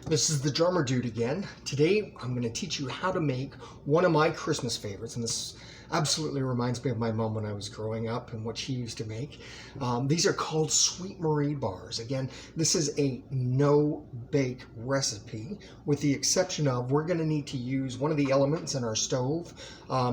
This is the Drummer Dude again. Today I'm going to teach you how to make one of my Christmas favorites, and this absolutely reminds me of my mom when I was growing up and what she used to make. These are called Sweet Marie bars. Again, this is a no-bake recipe, with the exception of we're going to need to use one of the elements in our stove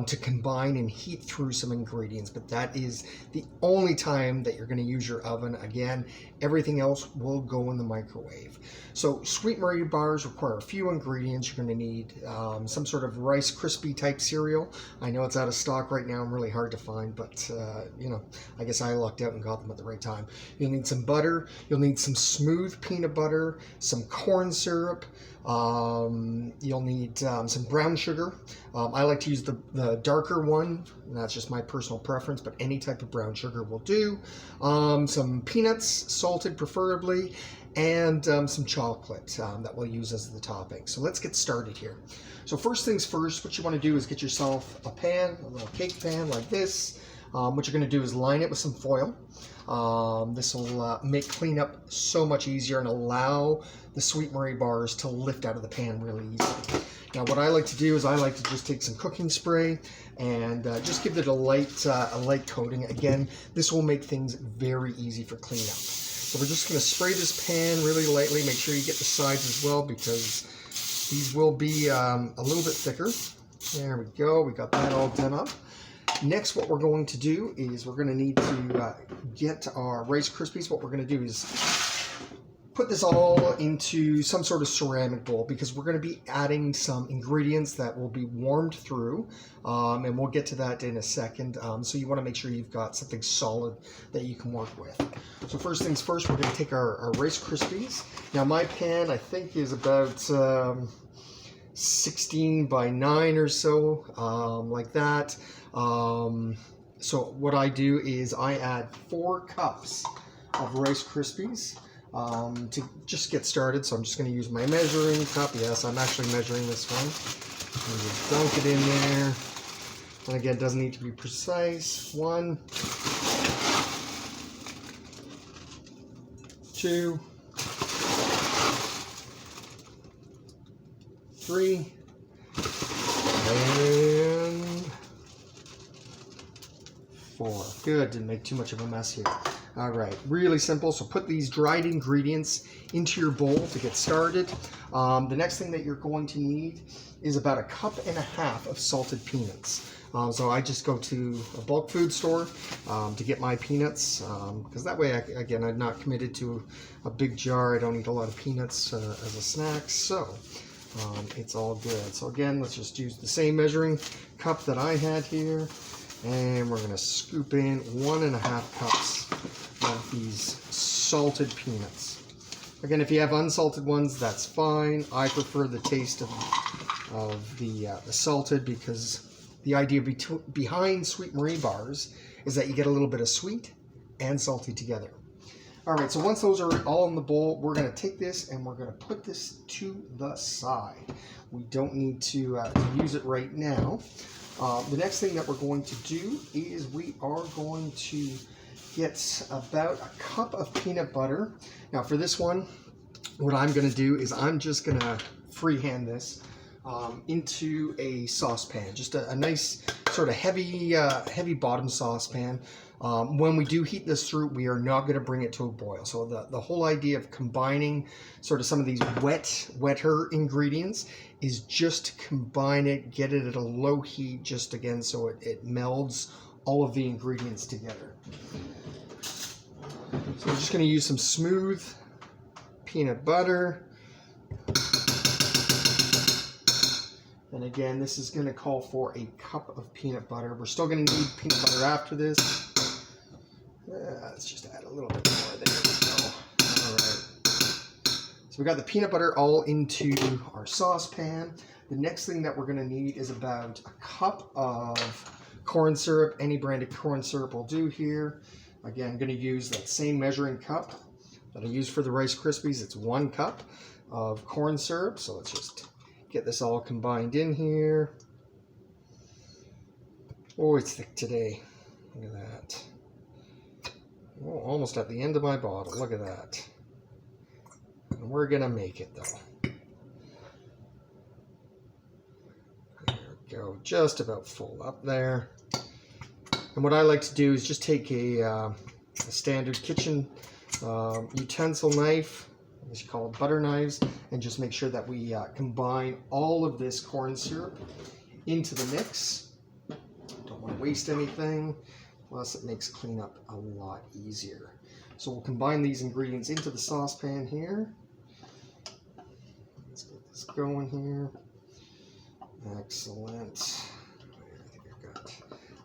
to combine and heat through some ingredients, but that is the only time that you're going to use your oven. Again, everything else will go in the microwave. So Sweet Marie bars require a few ingredients. You're going to need some sort of Rice Krispie type cereal. I know it's out of stock right now and really hard to find, but you know, I guess I lucked out and got them at the right time. You'll need some butter. You'll need some smooth peanut butter, some corn syrup. You'll need some brown sugar. I like to use the darker one. That's just my personal preference, but any type of brown sugar will do. Some peanuts, salted preferably, and some chocolate that we'll use as the topping. So let's get started here. So first things first, what you want to do is get yourself a pan, a little cake pan like this. What you're going to do is line it with some foil. This will make cleanup so much easier and allow the Sweet Marie bars to lift out of the pan really easily. Now what I like to do is I like to just take some cooking spray and just give it a light coating. Again, this will make things very easy for cleanup. So we're just going to spray this pan really lightly. Make sure you get the sides as well, because these will be a little bit thicker. There we go. We got that all done up. Next, what we're going to do is we're going to need to get our Rice Krispies. What we're going to do is put this all into some sort of ceramic bowl, because we're going to be adding some ingredients that will be warmed through, and we'll get to that in a second. So you want to make sure you've got something solid that you can work with. So first things first, we're going to take our Rice Krispies. Now my pan, I think, is about 16 by 9 or so, like that. So what I do is I add 4 cups of Rice Krispies to just get started. So I'm just going to use my measuring cup. Yes, I'm actually measuring this one. And just dunk it in there. And again, it doesn't need to be precise. 1, 2, 3, and 4. Good, didn't make too much of a mess here. All right, really simple. So put these dried ingredients into your bowl to get started. The next thing that you're going to need is about 1.5 cups of salted peanuts. So I just go to a bulk food store to get my peanuts, because that way, again, I'm not committed to a big jar. I don't eat a lot of peanuts as a snack, so it's all good. So again, let's just use the same measuring cup that I had here, and we're going to scoop in 1.5 cups of these salted peanuts. Again, if you have unsalted ones, that's fine. I prefer the taste of the salted, because the idea behind Sweet Marie bars is that you get a little bit of sweet and salty together. All right, so once those are all in the bowl, we're going to take this and we're going to put this to the side. We don't need to use it right now. The next thing that we're going to do is we are going to get about 1 cup of peanut butter. Now for this one, what I'm going to do is I'm just going to freehand this into a saucepan, just a nice sort of heavy bottom saucepan. When we do heat this through, we are not going to bring it to a boil. So the whole idea of combining sort of some of these wetter ingredients is just to combine it, get it at a low heat, just again so it melds all of the ingredients together. So we're just going to use some smooth peanut butter. And again, this is going to call for 1 cup of peanut butter. We're still going to need peanut butter after this. Let's just add a little bit more. There we go. All right. So we got the peanut butter all into our saucepan. The next thing that we're going to need is about 1 cup of corn syrup. Any brand of corn syrup will do here. Again, I'm going to use that same measuring cup that I used for the Rice Krispies. It's 1 cup of corn syrup. So let's just get this all combined in here. Oh, it's thick today. Look at that. Oh, almost at the end of my bottle. Look at that. And we're going to make it, though. go, just about full up there. And what I like to do is just take a standard kitchen utensil knife, as you call it, butter knives, and just make sure that we combine all of this corn syrup into the mix. Don't want to waste anything, plus it makes cleanup a lot easier. So we'll combine these ingredients into the saucepan here. Let's get this going here. Excellent. I think I've got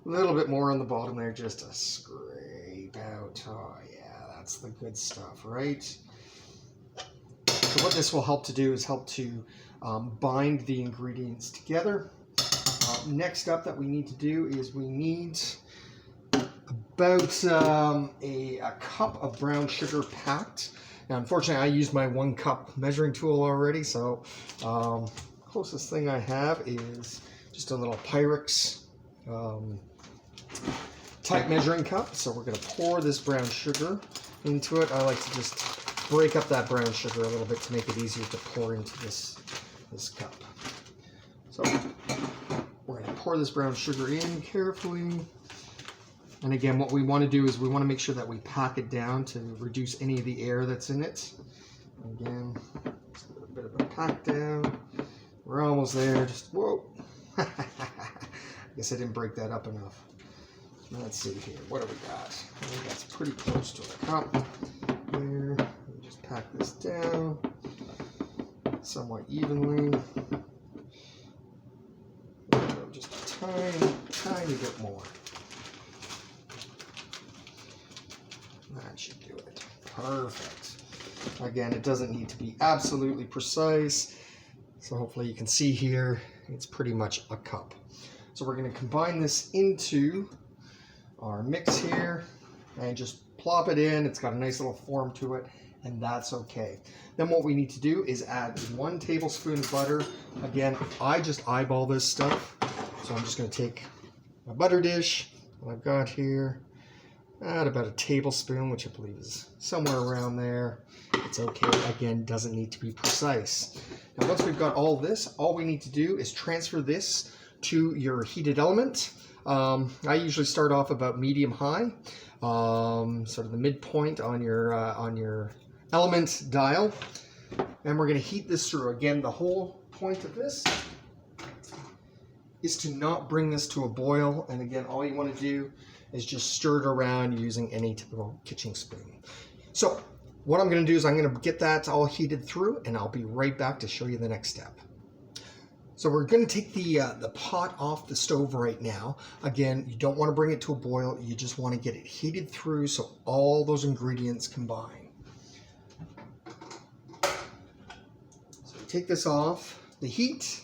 a little bit more on the bottom there just to scrape out. Oh yeah, that's the good stuff, right? So what this will help to do is help to bind the ingredients together. Next up that we need to do is we need about a cup of brown sugar packed. Now, unfortunately, I used my 1 cup measuring tool already, so closest thing I have is just a little Pyrex type measuring cup. So we're going to pour this brown sugar into it. I like to just break up that brown sugar a little bit to make it easier to pour into this cup. So we're going to pour this brown sugar in carefully. And again, what we want to do is we want to make sure that we pack it down to reduce any of the air that's in it. Again, just a little bit of a pack down. We're almost there. Just whoa. I guess I didn't break that up enough. Let's see here. What do we got? I think that's pretty close to a cup. There. Let me just pack this down somewhat evenly. Just a tiny bit more. That should do it. Perfect. Again, it doesn't need to be absolutely precise. So hopefully you can see here, it's pretty much a cup. So we're going to combine this into our mix here and just plop it in. It's got a nice little form to it, and that's okay. Then what we need to do is add 1 tablespoon of butter. Again, I just eyeball this stuff. So I'm just going to take my butter dish, what I've got here, add about a tablespoon, which I believe is somewhere around there. It's okay. Again, doesn't need to be precise. Now, once we've got all this, all we need to do is transfer this to your heated element. I usually start off about medium-high, sort of the midpoint on your element dial, and we're going to heat this through. Again, the whole point of this is to not bring this to a boil, and again, all you want to do is just stir it around using any typical kitchen spoon. So what I'm going to do is I'm going to get that all heated through, and I'll be right back to show you the next step. So we're going to take the pot off the stove right now. Again, you don't want to bring it to a boil. You just want to get it heated through so all those ingredients combine. So take this off the heat,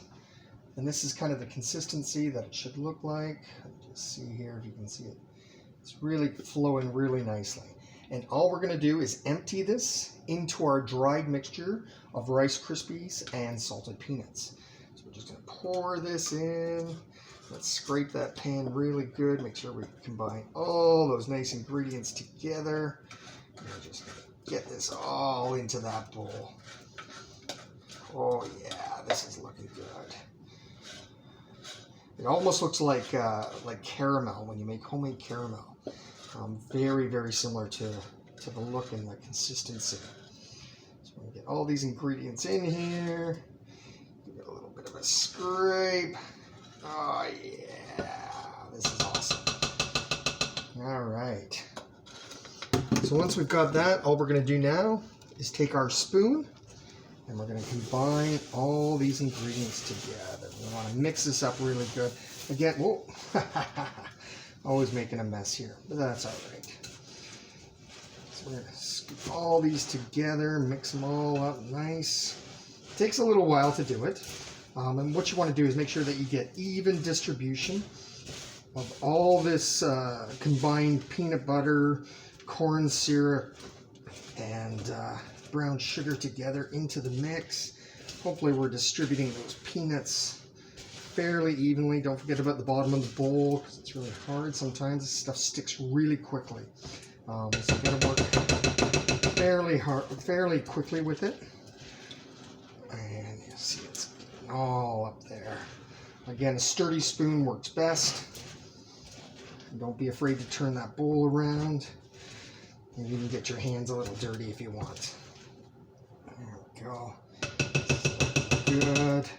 and this is kind of the consistency that it should look like. Let me just see here if you can see it. It's really flowing really nicely. And all we're going to do is empty this into our dried mixture of Rice Krispies and salted peanuts. So we're just going to pour this in. Let's scrape that pan really good. Make sure we combine all those nice ingredients together. And we're just going to get this all into that bowl. Oh yeah, this is looking good. It almost looks like caramel when you make homemade caramel. Very, very similar to the look and the consistency. So I'm going to get all these ingredients in here. Give it a little bit of a scrape. Oh yeah, this is awesome. All right. So once we've got that, all we're going to do now is take our spoon and we're going to combine all these ingredients together. We want to mix this up really good. Again, whoa. Always making a mess here, but that's all right. So we're going to scoop all these together, mix them all up nice. It takes a little while to do it. And what you want to do is make sure that you get even distribution of all this combined peanut butter, corn syrup, and brown sugar together into the mix. Hopefully we're distributing those peanuts fairly evenly. Don't forget about the bottom of the bowl because it's really hard. Sometimes this stuff sticks really quickly. So you gotta work fairly quickly with it. And you see it's all up there. Again, a sturdy spoon works best. Don't be afraid to turn that bowl around. And you can get your hands a little dirty if you want. There we go. Good.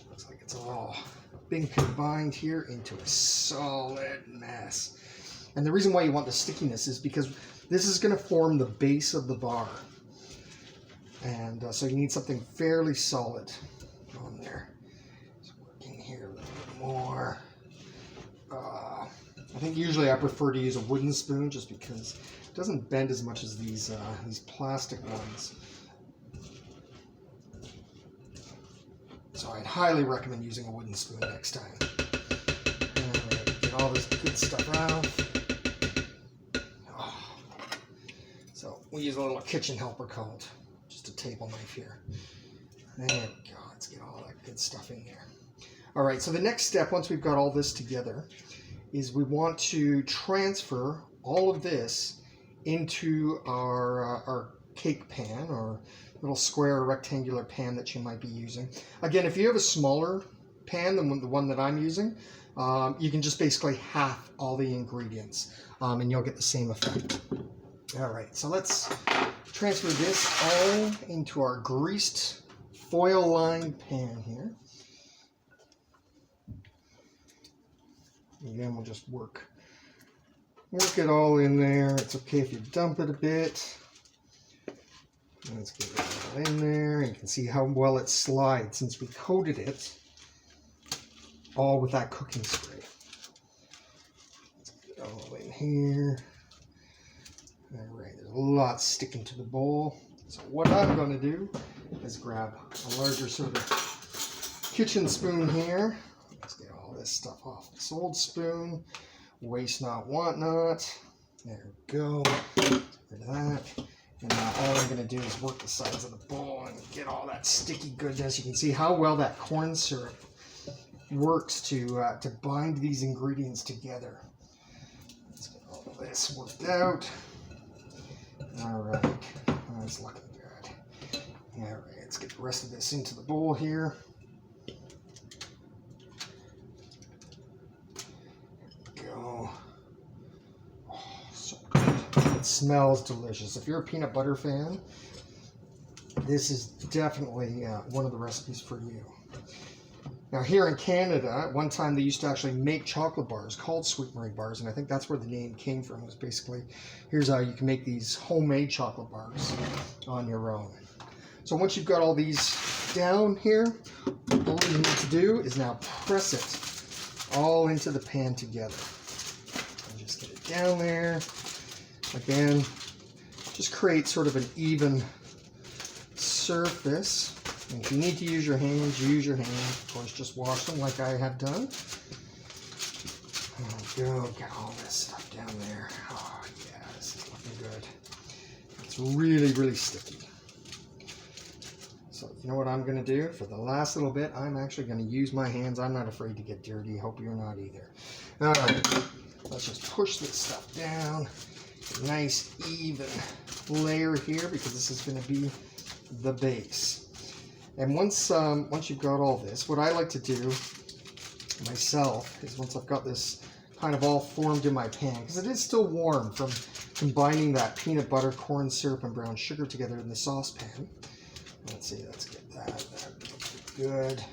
Looks like it's all being combined here into a solid mess. And the reason why you want the stickiness is because this is going to form the base of the bar. And so you need something fairly solid on there. So working here a little bit more. I think usually I prefer to use a wooden spoon just because it doesn't bend as much as these plastic ones. So I'd highly recommend using a wooden spoon next time. And we're going to get all this good stuff out. Oh. So we use a little kitchen helper called just a table knife here. There we go. Let's get all that good stuff in there. All right, so the next step, once we've got all this together, is we want to transfer all of this into our cake pan, or little square or rectangular pan that you might be using. Again, if you have a smaller pan than the one that I'm using, you can just basically half all the ingredients and you'll get the same effect. All right, so let's transfer this all into our greased foil-lined pan here. Again, we'll just work it all in there. It's okay if you dump it a bit. Let's get it all in there. You can see how well it slides since we coated it all with that cooking spray. Let's get it all in here. All right, there's a lot sticking to the bowl. So what I'm going to do is grab a larger sort of kitchen spoon here. Let's get all this stuff off this old spoon. Waste not, want not. There we go. Get rid of that. And now all I'm going to do is work the sides of the bowl and get all that sticky goodness. You can see how well that corn syrup works to bind these ingredients together. Let's get all of this worked out. All right, that's looking good. All right, let's get the rest of this into the bowl here. It smells delicious. If you're a peanut butter fan, this is definitely one of the recipes for you. Now here in Canada, at one time they used to actually make chocolate bars called Sweet Marie bars, and I think that's where the name came from. It was basically, here's how you can make these homemade chocolate bars on your own. So once you've got all these down here, all you need to do is now press it all into the pan together. And just get it down there. Again, just create sort of an even surface. And if you need to use your hands, use your hands. Of course, just wash them like I have done. There we go. Get all this stuff down there. Oh, yeah, this is looking good. It's really, really sticky. So, you know what I'm going to do? For the last little bit, I'm actually going to use my hands. I'm not afraid to get dirty. Hope you're not either. All right. Let's just push this stuff down. Nice even layer here because this is going to be the base. And once you've got all this, what I like to do myself is once I've got this kind of all formed in my pan, because it is still warm from combining that peanut butter, corn syrup, and brown sugar together in the saucepan. Let's see, let's get that. That looks good.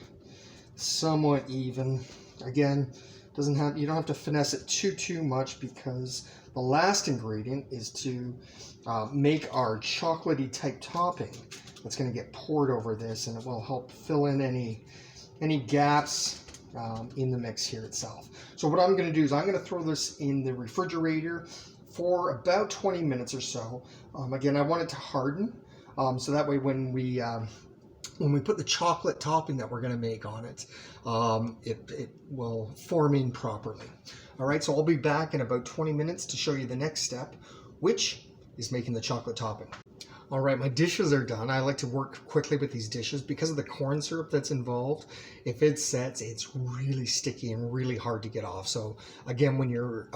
Somewhat even. Again, you don't have to finesse it too much because the last ingredient is to make our chocolatey type topping that's going to get poured over this, and it will help fill in any gaps in the mix here itself. So what I'm going to do is I'm going to throw this in the refrigerator for about 20 minutes or so. Again, I want it to harden, so that way when we put the chocolate topping that we're going to make on it, it will form in properly. All right, so I'll be back in about 20 minutes to show you the next step, which is making the chocolate topping. All right, my dishes are done. I like to work quickly with these dishes because of the corn syrup that's involved. If it sets, it's really sticky and really hard to get off. So again, when you're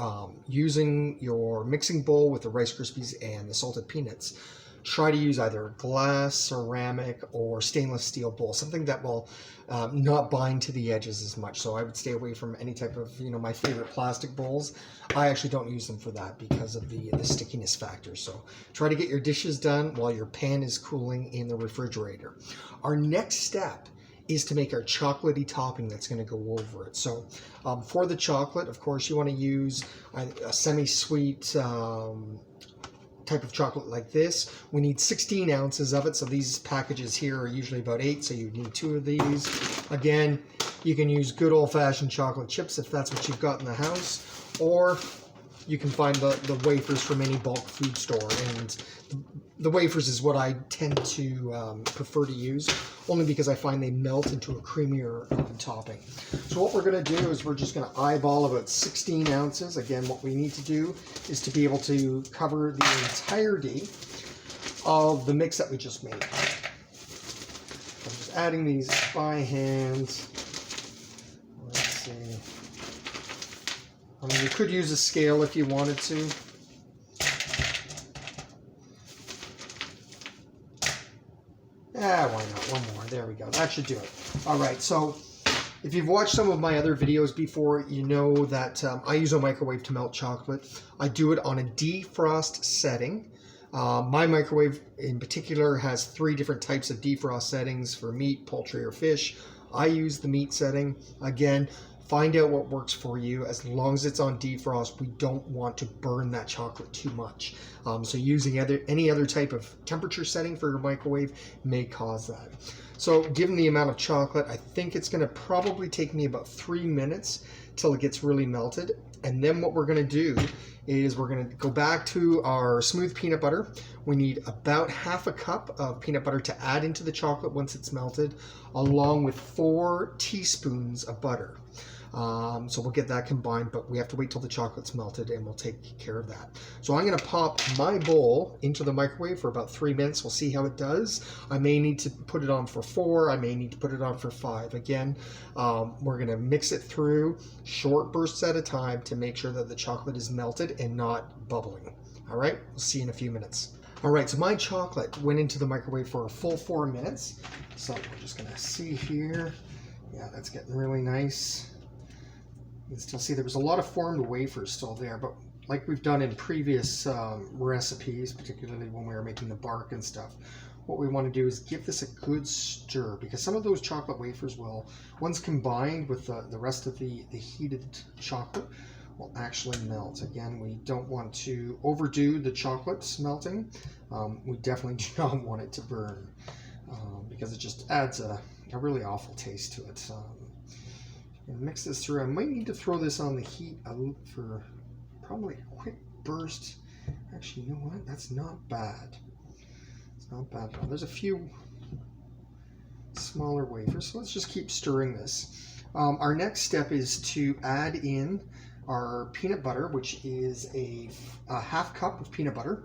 using your mixing bowl with the Rice Krispies and the salted peanuts, try to use either glass, ceramic, or stainless steel bowl, something that will not bind to the edges as much. So I would stay away from any type of, my favorite plastic bowls. I actually don't use them for that because of the stickiness factor. So try to get your dishes done while your pan is cooling in the refrigerator. Our next step is to make our chocolatey topping that's going to go over it. So for the chocolate, of course, you want to use a semi-sweet type of chocolate like this. We need 16 ounces of it. So these packages here are usually about 8, so you need 2 of these. Again, you can use good old-fashioned chocolate chips if that's what you've got in the house, or you can find the wafers from any bulk food store, and the wafers is what I tend to prefer to use, only because I find they melt into a creamier topping. So what we're going to do is we're just going to eyeball about 16 ounces. Again, what we need to do is to be able to cover the entirety of the mix that we just made. I'm just adding these by hand. Let's see. I mean, you could use a scale if you wanted to. Why not? One more. There we go. That should do it. All right. So if you've watched some of my other videos before, you know that I use a microwave to melt chocolate. I do it on a defrost setting. My microwave in particular has 3 different types of defrost settings for meat, poultry, or fish. I use the meat setting. Again, find out what works for you. As long as it's on defrost, we don't want to burn that chocolate too much. So using any other type of temperature setting for your microwave may cause that. So given the amount of chocolate, I think it's going to probably take me about 3 minutes till it gets really melted. And then what we're going to do is we're going to go back to our smooth peanut butter. We need about half a cup of peanut butter to add into the chocolate once it's melted, along with 4 teaspoons of butter. So we'll get that combined, but we have to wait till the chocolate's melted and we'll take care of that. So I'm going to pop my bowl into the microwave for about 3 minutes. We'll see how it does. I may need to put it on for 4. I may need to put it on for 5. Again, we're going to mix it through short bursts at a time to make sure that the chocolate is melted and not bubbling. All right, we'll see you in a few minutes. All right, so my chocolate went into the microwave for a full 4 minutes. So we're just going to see here. Yeah, that's getting really nice. You can still see there was a lot of formed wafers still there, but like we've done in previous recipes, particularly when we were making the bark and stuff, what we want to do is give this a good stir, because some of those chocolate wafers will, once combined with the rest of the heated chocolate, will actually melt. Again, we don't want to overdo the chocolate melting. We definitely do not want it to burn, because it just adds a really awful taste to it. And mix this through. I might need to throw this on the heat for probably a quick burst. Actually, you know what? That's not bad. It's not bad at all. There's a few smaller wafers, so let's just keep stirring this. Our next step is to add in our peanut butter, which is a half cup of peanut butter,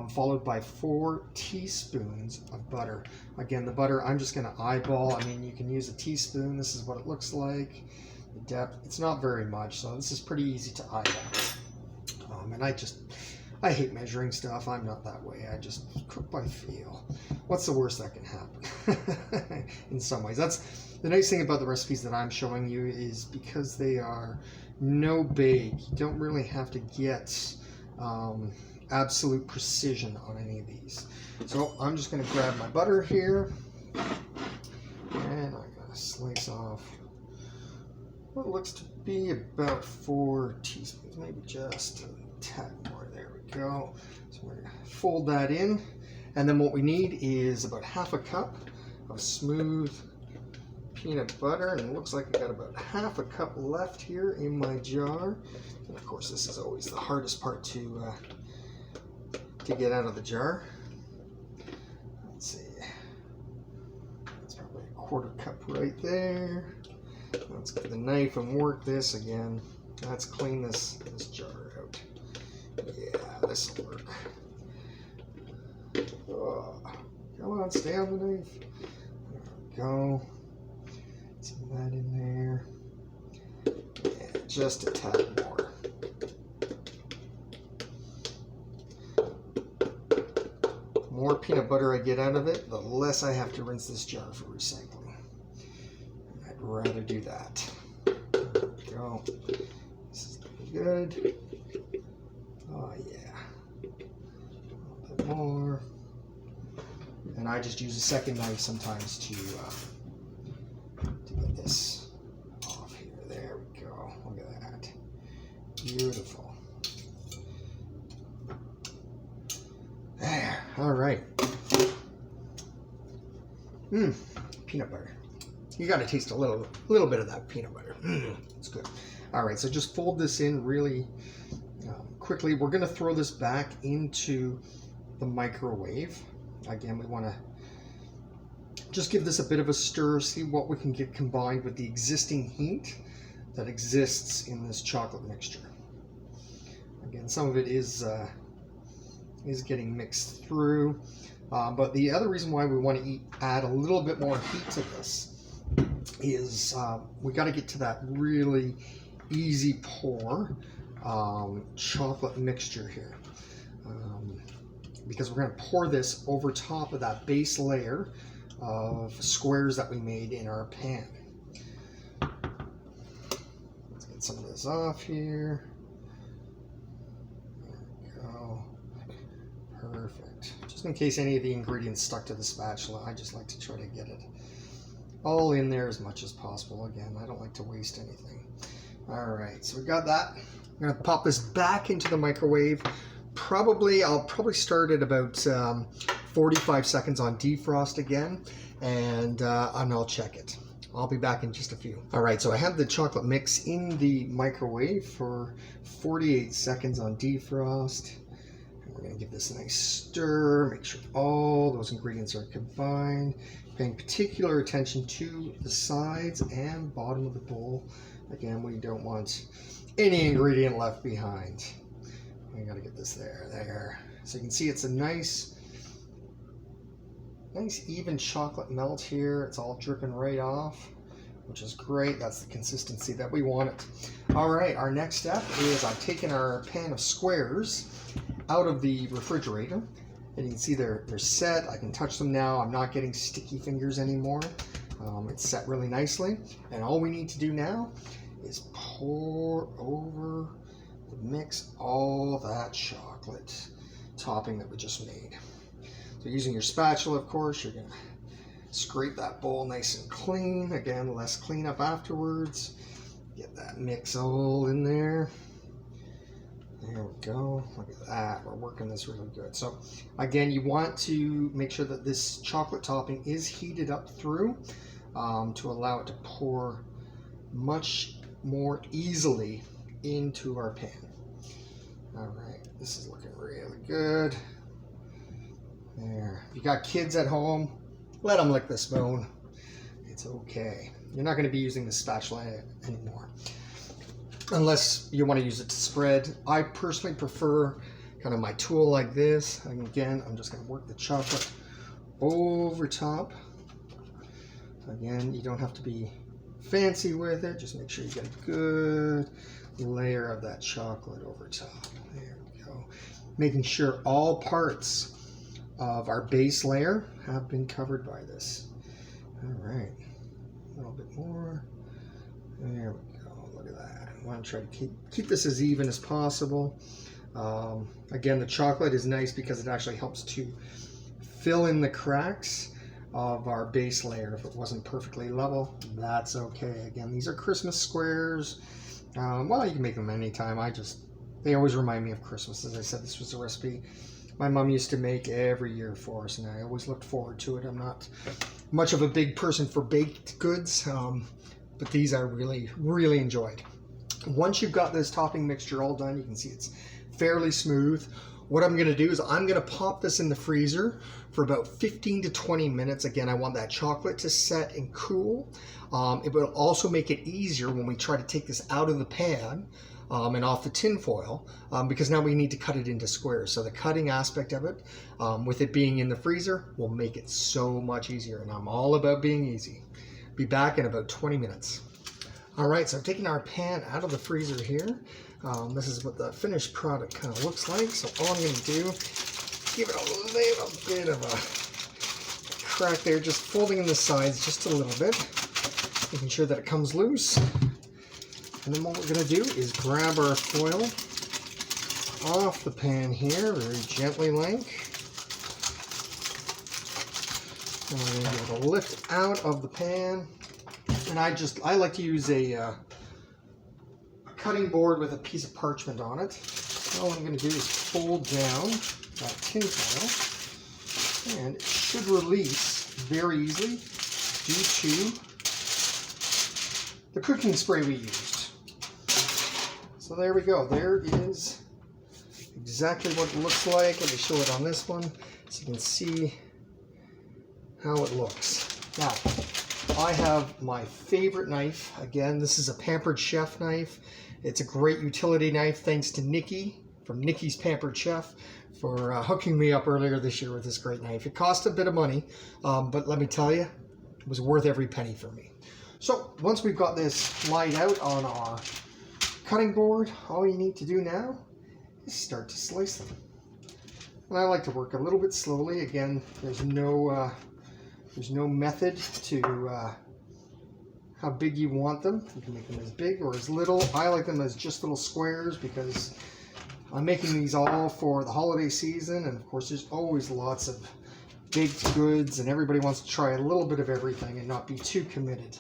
followed by 4 teaspoons of butter. Again, the butter I'm just going to eyeball. I mean, you can use a teaspoon. This is what it looks like. The depth, it's not very much, so this is pretty easy to eyeball. And I hate measuring stuff. I'm not that way. I just cook by feel. What's the worst that can happen? In some ways, that's the nice thing about the recipes that I'm showing you, is because they are no bake, you don't really have to get absolute precision on any of these. So I'm just going to grab my butter here, and I'm going to slice off what looks to be about 4 teaspoons, maybe just a tad more. There we go. So we're going to fold that in, and then what we need is about half a cup of smooth peanut butter, and it looks like I got about half a cup left here in my jar. And of course, this is always the hardest part to get out of the jar. Let's see, that's probably a 1/4 cup right there. Let's get the knife and work this again. Let's clean this jar out. Yeah, this will work. Oh, come on, stay on the knife. There we go. Some of that in there. Yeah, just a tad more. more peanut butter I get out of it, the less I have to rinse this jar for recycling. I'd rather do that. There we go. This is looking good. Oh yeah. A little bit more. And I just use a second knife sometimes to get this off here. There we go. Look at that. Beautiful. There. All right. Peanut butter. You got to taste a little bit of that peanut butter. It's good. All right. So just fold this in really quickly. We're going to throw this back into the microwave. Again, we want to just give this a bit of a stir, see what we can get combined with the existing heat that exists in this chocolate mixture. Again, some of it is getting mixed through, but the other reason why we want to add a little bit more heat to this is we got to get to that really easy pour chocolate mixture here. Because we're going to pour this over top of that base layer of squares that we made in our pan. Let's get some of this off here. There we go. Perfect. Just in case any of the ingredients stuck to the spatula, I just like to try to get it all in there as much as possible. Again, I don't like to waste anything. All right, so we got that. I'm going to pop this back into the microwave. I'll probably start at about 45 seconds on defrost again, and I'll check it. I'll be back in just a few. All right, so I have the chocolate mix in the microwave for 48 seconds on defrost. And we're gonna give this a nice stir, make sure all those ingredients are combined, paying particular attention to the sides and bottom of the bowl. Again, we don't want any ingredient left behind. I gotta get this there. So you can see it's a nice even chocolate melt here. It's all dripping right off, which is great. That's the consistency that we want it. All right, our next step is I've taken our pan of squares out of the refrigerator, and you can see they're set. I can touch them now. I'm not getting sticky fingers anymore. It's set really nicely, and all we need to do now is pour over mix all that chocolate topping that we just made. So using your spatula, of course, you're going to scrape that bowl nice and clean. Again, less cleanup afterwards. Get that mix all in there. There we go. Look at that. We're working this really good. So again, you want to make sure that this chocolate topping is heated up through to allow it to pour much more easily into our pan. All right, this is looking really good. There. If you got kids at home, let them lick the spoon. It's okay. You're not going to be using the spatula anymore, unless you want to use it to spread. I personally prefer kind of my tool like this. And again, I'm just going to work the chocolate over top. Again, you don't have to be fancy with it. Just make sure you get a good layer of that chocolate over top. There we go. Making sure all parts of our base layer have been covered by this. All right, a little bit more. There we go. Look at that. I want to try to keep this as even as possible. Again, the chocolate is nice because it actually helps to fill in the cracks of our base layer. If it wasn't perfectly level, that's okay. Again, these are Christmas squares. Well, you can make them anytime. They always remind me of Christmas. As I said, this was a recipe my mom used to make every year for us, and I always looked forward to it. I'm not much of a big person for baked goods, but these I really, really enjoyed. Once you've got this topping mixture all done, you can see it's fairly smooth. What I'm going to do is I'm going to pop this in the freezer for about 15 to 20 minutes. Again, I want that chocolate to set and cool. It will also make it easier when we try to take this out of the pan and off the tin foil, because now we need to cut it into squares. So the cutting aspect of it, with it being in the freezer, will make it so much easier. And I'm all about being easy. Be back in about 20 minutes. All right, so I've taken our pan out of the freezer here. This is what the finished product kind of looks like. So all I'm going to do give it a little bit of a crack there, just folding in the sides just a little bit, making sure that it comes loose. And then what we're going to do is grab our foil off the pan here, very gently like. And we're going to be able to lift out of the pan. And I like to use a cutting board with a piece of parchment on it. All I'm going to do is fold down that tin foil, and it should release very easily due to the cooking spray we used. So there we go. There is exactly what it looks like. Let me show it on this one so you can see how it looks. Now, I have my favorite knife. Again, this is a Pampered Chef knife. It's a great utility knife, thanks to Nikki from Nikki's Pampered Chef for hooking me up earlier this year with this great knife. It cost a bit of money, but let me tell you, it was worth every penny for me. So once we've got this laid out on our cutting board, all you need to do now is start to slice them. And I like to work a little bit slowly. Again, there's no method to how big you want them. You can make them as big or as little. I like them as just little squares because I'm making these all for the holiday season, and of course there's always lots of baked goods and everybody wants to try a little bit of everything and not be too committed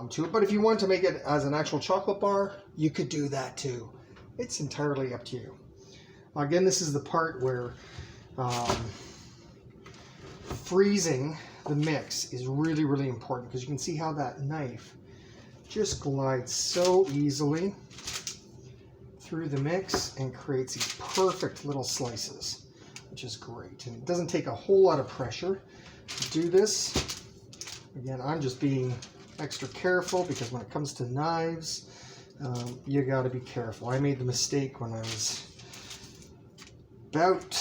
to it. But if you want to make it as an actual chocolate bar, you could do that too. It's entirely up to you. Again, this is the part where freezing the mix is really, really important, because you can see how that knife just glides so easily through the mix and creates these perfect little slices, which is great. And it doesn't take a whole lot of pressure to do this. Again, I'm just being extra careful because when it comes to knives, you got to be careful. I made the mistake when I was about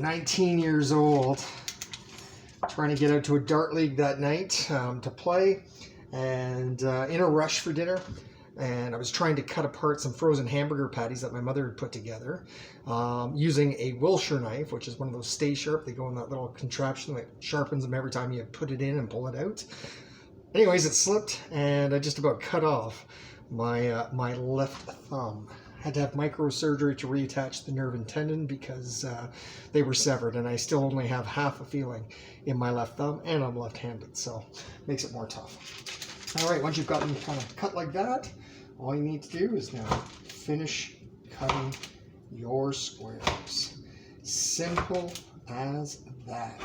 19 years old, trying to get out to a dart league that night to play, and in a rush for dinner, and I was trying to cut apart some frozen hamburger patties that my mother had put together using a Wilshire knife, which is one of those Stay Sharp. They go in that little contraption that sharpens them every time you put it in and pull it out. Anyways, it slipped and I just about cut off my my left thumb. Had to have microsurgery to reattach the nerve and tendon because they were severed, and I still only have half a feeling in my left thumb, and I'm left-handed, so makes it more tough. All right, once you've got them kind of cut like that, all you need to do is now finish cutting your squares. Simple as that.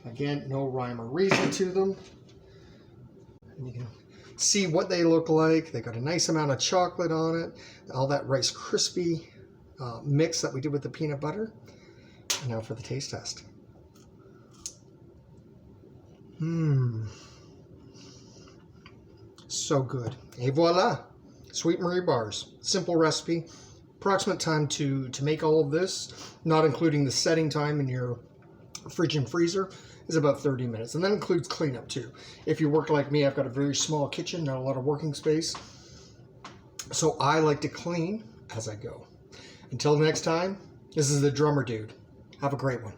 Again, no rhyme or reason to them. And you can see what they look like. They got a nice amount of chocolate on it, all that Rice Krispie mix that we did with the peanut butter. And now for the taste test. So good. Et voila, Sweet Marie bars. Simple recipe. Approximate time to make all of this, not including the setting time in your fridge and freezer, is about 30 minutes. And that includes cleanup too. If you work like me, I've got a very small kitchen, not a lot of working space. So I like to clean as I go. Until next time, this is the Drummer Dude. Have a great one.